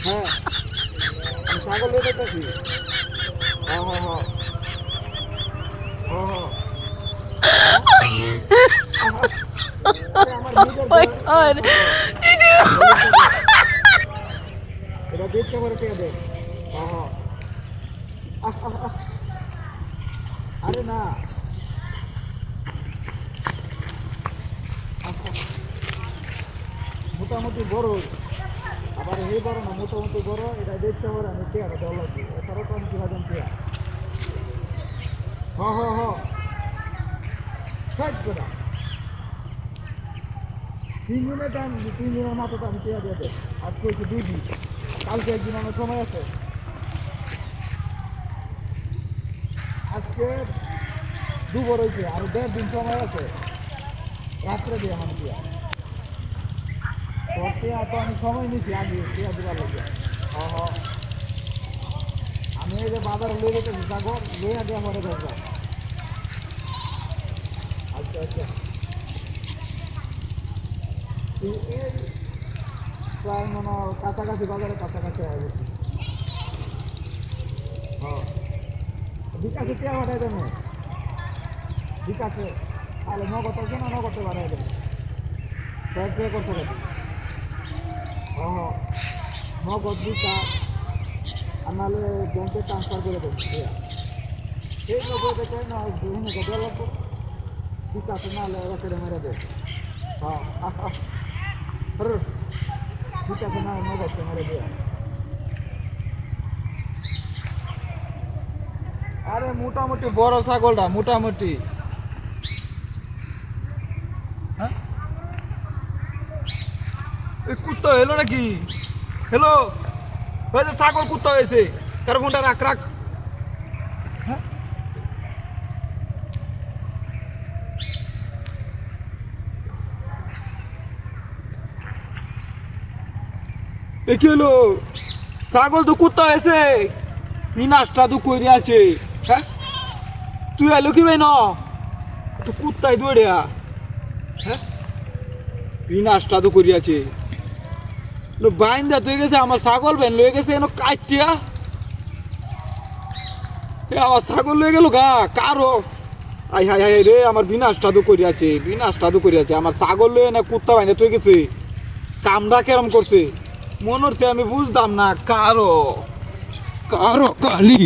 হ্যাঁ আমি ছাগল নিয়ে যেতেছি। হ্যাঁ হ্যাঁ হ্যাঁ হ্যাঁ হ্যাঁ হ্যাঁ আহা, আরে আমার নিজের my ঘরের god. ছাগল। গেলি ছাগল এটা দেখতে পারে কে দেখ। হ্যাঁ হ্যাঁ আহ, আহ, আহ। আরে না আহ, আহ, মোটামুটি বড় আবার এই বড় না মোটামুটি বড় এটা দেখতে পারে আমি পেয়ারা দেওয়া লাগবে এছাড়াও তো আমি কিভাবে পেয়ারা হ্যাঁ হ্যাঁ হ্যাঁ থাকবে না 3 দিনের টাইম 3 দিনের মাথা তো আমি পেয়ারা দিয়ে দেয় আজকে হচ্ছে 2 দিন কালকে একদিন আমার সময় আছে আজকে দুপুর হয়েছে আর 1.5 দিন সময় আছে রাত্রে দিয়ে আমার পেয়ারা তোর পেয়ারা তো আমি সময় নিচ্ছি আগে পেয়ারা দেওয়ার লাগে হ্যাঁ হ্যাঁ আমি এই যে বাজারে লয়ে যেতেছি যাবো লইয়া দেওয়া পরে দেখবো আচ্ছা আচ্ছা এই প্রায় মনে হয় কাছাকাছি বাজারে কাছাকাছি হয়ে গেছি হ্যাঁ বিকাশে কে পাঠাই দেবে বিকাশে তাহলে নগদ আছে না নগদে পাঠাই দেবে ব্যাংক পে করতে পারি হ্যাঁ হ্যাঁ নগদ বিকাশ আর নাহলে ব্যাংকে ট্রান্সফার করে দেবো সেই নগদ দেখে না বিভিন্ন কথা লাগবো বিকাশে নাহলে রকেটে মেরে দেবে হ্যাঁ বিকাশে না নগদে মেরে দেবে আরে মোটামুটি বড় ছাগলটা মোটামুটি হ্যাঁ এই কুত্তা এলো নাকি হ্যালো ওই যে ছাগল কুত্তা হয়েছে কারো ফোনটা রাখ রাখ হ্যাঁ এ কি হলো ছাগল তো কুত্তা হয়েছে মিনাসটা তো কইরে আছে হ্যাঁ তুই এলো কি ভাই ন তো কুত্তাই দৌড়ে হ্যাঁ মিনাসটা তো করি আছে বাইন দা তুই গেছে আমার ছাগল বেন লয়ে গেছে এনো কাটিয়া এ আমার ছাগল লয়ে গেল গা কারো আই হাই হাই রে আমার বিনাশটা তো করিয়াছে আমার ছাগল লয়ে না কুত্তা বাইনে তুই গেছে কামড়া কেরম করছে মনে হচ্ছে আমি বুঝতাম না কারো কারো কালি